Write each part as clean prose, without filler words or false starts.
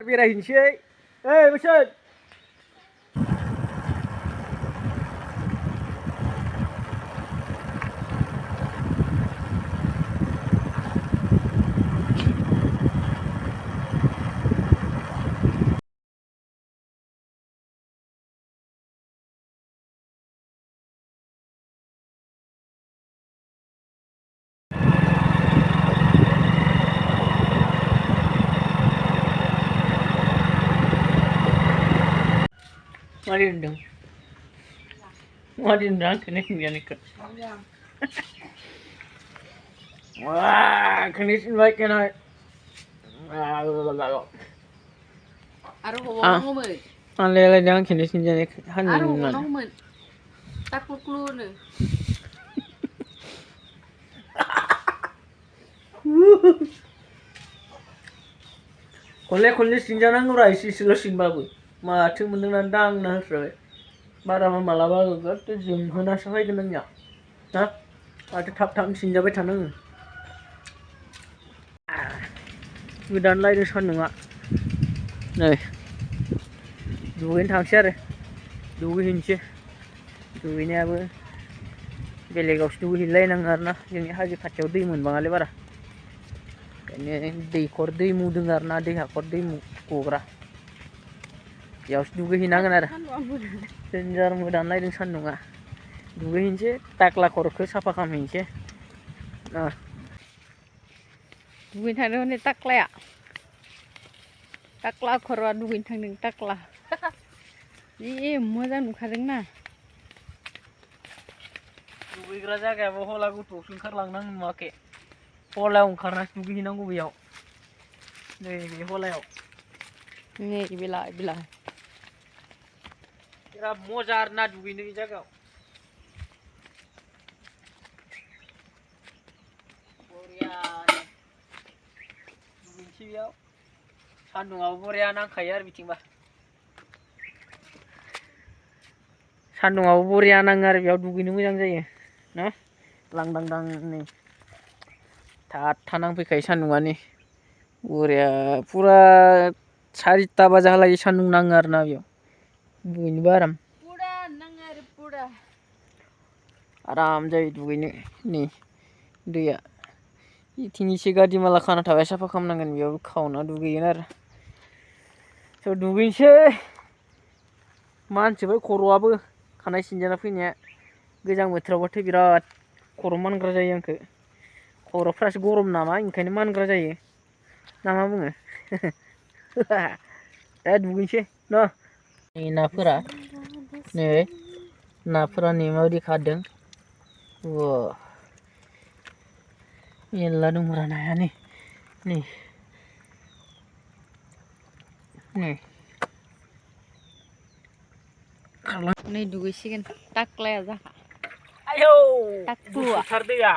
बेरायहैनोसै ओइ बोसोन Mari undang. Mari undang kena sembilan ikut. Wah, kena sembilan kena. Aduh, ngomong ngomong. Aleh jangan kena sembilan ikut. Aduh, ngomong. Takut keluar nih. Kolej sembilan anggur isi selesin babu. Macam mana dang nah serai. Barang malaba gak tu jam hana serai kenanya. Hah? Ada tap sembilan bayi tanang. Goदान लायदों सान्दुंआ नै दुगैनो थांसै आरो दुगैहैनोसै दुगैनायाबो बेलेगावसो दुगैहैलायनाङो आरोना जोंनि हाजो खाथियाव दै मोनबाङालै बारा ओंखायनो दैखर दैमु दों आरोना दै हाखर दैमु गग्रा बेयावसो दुगैहैनांगोन आरो देन्जार मोदान लायदों सान्दुंआ दुगैहैनोसै टाक्ला खर'खौ साफा खालामहैनोसै दुगैनो थांदों हनै टाक्ला खर'आ दुगैनो थांदों टाक्ला जि मोजां नुखादोंना दुगैग्रा जायगायाबो हला गोथौआवसो ओंखारलांनां नुवाखै हलायाव ओंखारनासो दुगैहैनांगौ बेयाव नै बे हलायाव नै बेलाय बिराद मजा आरोना दुगैनो बे जायगायाव बरियानो दुगैनोसै बेयाव सान्दुंआबो बरिया नांखायो आरो बिथिंबा सान्दुंआबो बरिया नाङो आरो बेयाव दुगैनो मोजां जायो ना लांदां नै थाथा नांफैखायो सान्दुंआ नै बरिया फुरा 4टा बाजाहालागै सान्दुं नाङो आरोना बेयाव दुगैनोबो आराम पुरा नाङो आरो पुरा आराम जायो दुगैनो नै दैया इथिं एसे गादिमाला खाना थाबाय साफा खालामनांगोन बेयाव खावना दुगैगोन आरो स' दुगैनोसै मानसिबाय खर'आबो खानाय सिनजाना फैनाया गोजां बोथोरावबाथाय बिराद खर' मानग्रा जायो आंखो खर'फ्रासो गरम नामा ओंखायनो मानग्रा जायो ना मा बुङो दा दुगैनोसै न' नै नाफोरा नै माबायदि खारदों मेरला दंब्रा नाया नै दुगैसिगोन टाक्लाया जाहा आयौ टाक्लुआ गुसुथार दैया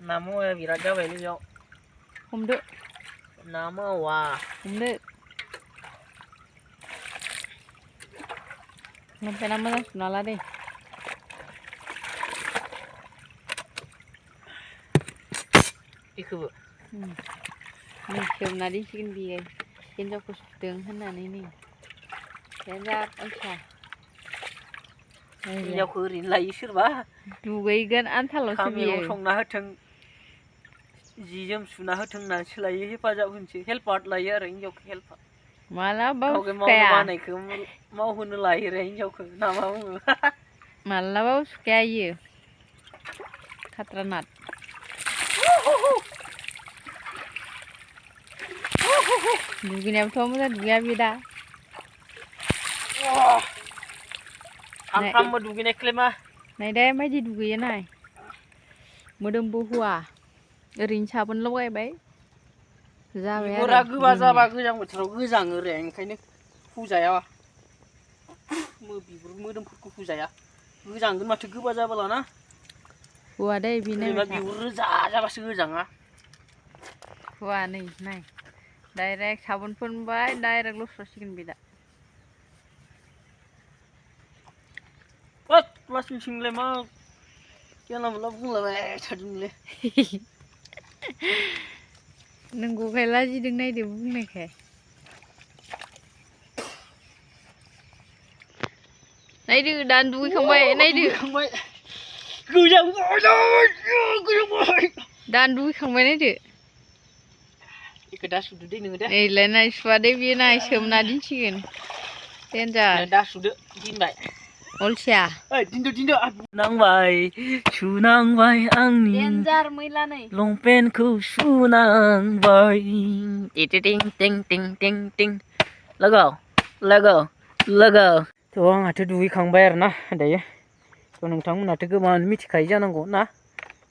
ना मावाया बिराद जाबायलै बेयाव हमदो ना मावा हमदो लंपेन्टआ मोजां सुना ला दे बेखौबो नै सोमना दोनसिगोन बियो हिन्जावखौ सुदों होननानै नै देन्जार अलसिया हिन्जावखौ ओरैनो लायो सोरबा दुगैगोन आन्थाल'सो बियो मैगं संना होथों जि जोम सुना होथों होननानैसो लायो हेफाजाब होनोसै हेल्पार लायो आरो हिन्जावखौ हेल्पार मालाबाबो गावगे मावनो सुखाया बानायखौ मावहोनो लायो रे हिन्जावखौ ना मा बुङो मालाबाबो सुखाया इयो खाट्रा नाथ दुगैनायाबोथ' मोजां दुगैया बे दा सानफ्रामबो दुगैनायखौलाय मा नायदे माबायदि दुगैयो नाय मोदोमबो हुआ ओरैनो साबोन लगायबाय जाबाय आरो बिगुरा गोबा जाबा गोजां बोथोराव गोजाङो रे ओंखायनो हुजाया बिगुर मोदोमफोरखौ हुजाया गोजांगोन माथो गोबा जाबोलाना हुआ दै बेनो बिगुर रोजा जाबासो गोजाङा हुआ नै नाय डाइरेक्ट साबोन फोनबाय डाइरेक्ट लुस्रसिगोन बे दा लासिं सिंलाय मा जानला मोनला बुंलाबाय थादोंलै नोंगौखाय लाजिदों नायदो बुंनायखाय नायदो दानो दुगैखांबाय नायदो दानो दुगैखांबाय नायदो इखो दा सुदो दे नोङो दे नैलाय नाय सुवा दे बियो नाय सोमना दिन्थिगोन देन्जार दा सुदो दिनबाय अलसिया ओइ दिनदो नांबाय सुनांबाय आंनि देन्जार मैला नै लंपेन्टखौ सुनांबाय टिं टिं टिं टिं टिं लगाव थ' आंहाथ' दुगैखांबाय आरोना दायो थ' नोंथांमोनाथ' गोबाङानो मिथिखायो जानांगौ ना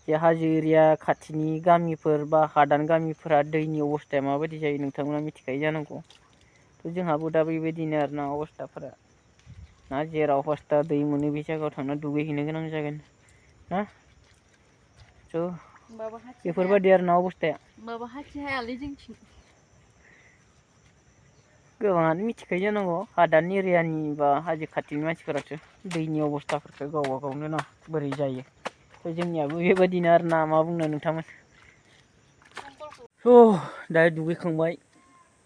जे हाजो एरिया खाथिनि गामिफोर बा हादान गामिफोरा दैनि अबस्थाया माबायदि जायो नोंथांमोना मिथिखायो जानांगौ थ' जोंहाबो दा बेबायदिनो आरोना अबस्थाफोरा ना जेराव हस्ता दै मोनो बे जायगायाव थांना दुगैहैनो गोनां जागोन ना थ' बेफोरबायदि आरोना अबस्थाया माबा हाथि हायालै जोंथिं गोबाङानो मिथिखायो जानांगौ हादान एरियानि बा हाजो खाथिनि मानसिफोरासो दैनि अबस्थाफोरखौ गावबा गावनो ना बोरै जायो थ' जोंनियाबो बेबायदिनो आरोना मा बुंनो नोंथांमोन दा दुगैखांबाय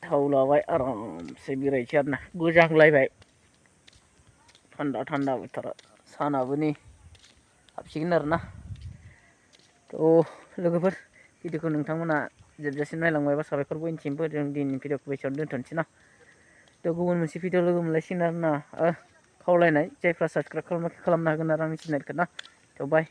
थाव लाबाय आरामसे बेरायनोसै आरोना गोजांलायबाय थान्दा बोथोरा सानाबो नै हाबसिगोन आरोना थ' लोगोफोर भिडिअखौ नोंथांमोना जोबजासिम नायलांबायबा साबायखर बयनिसिमबो जों दिनैनि भिडिअखौ बेसेयावनो दोनथ'नोसै ना थ' गुबुन मोनसे भिडिअ लोगो मोनलायसिगोन आरोना खावलायनाय जायफ्रा साबसक्राइब खालामनो हागोन आरो आंनि चेनेलखौ ना थ' बाय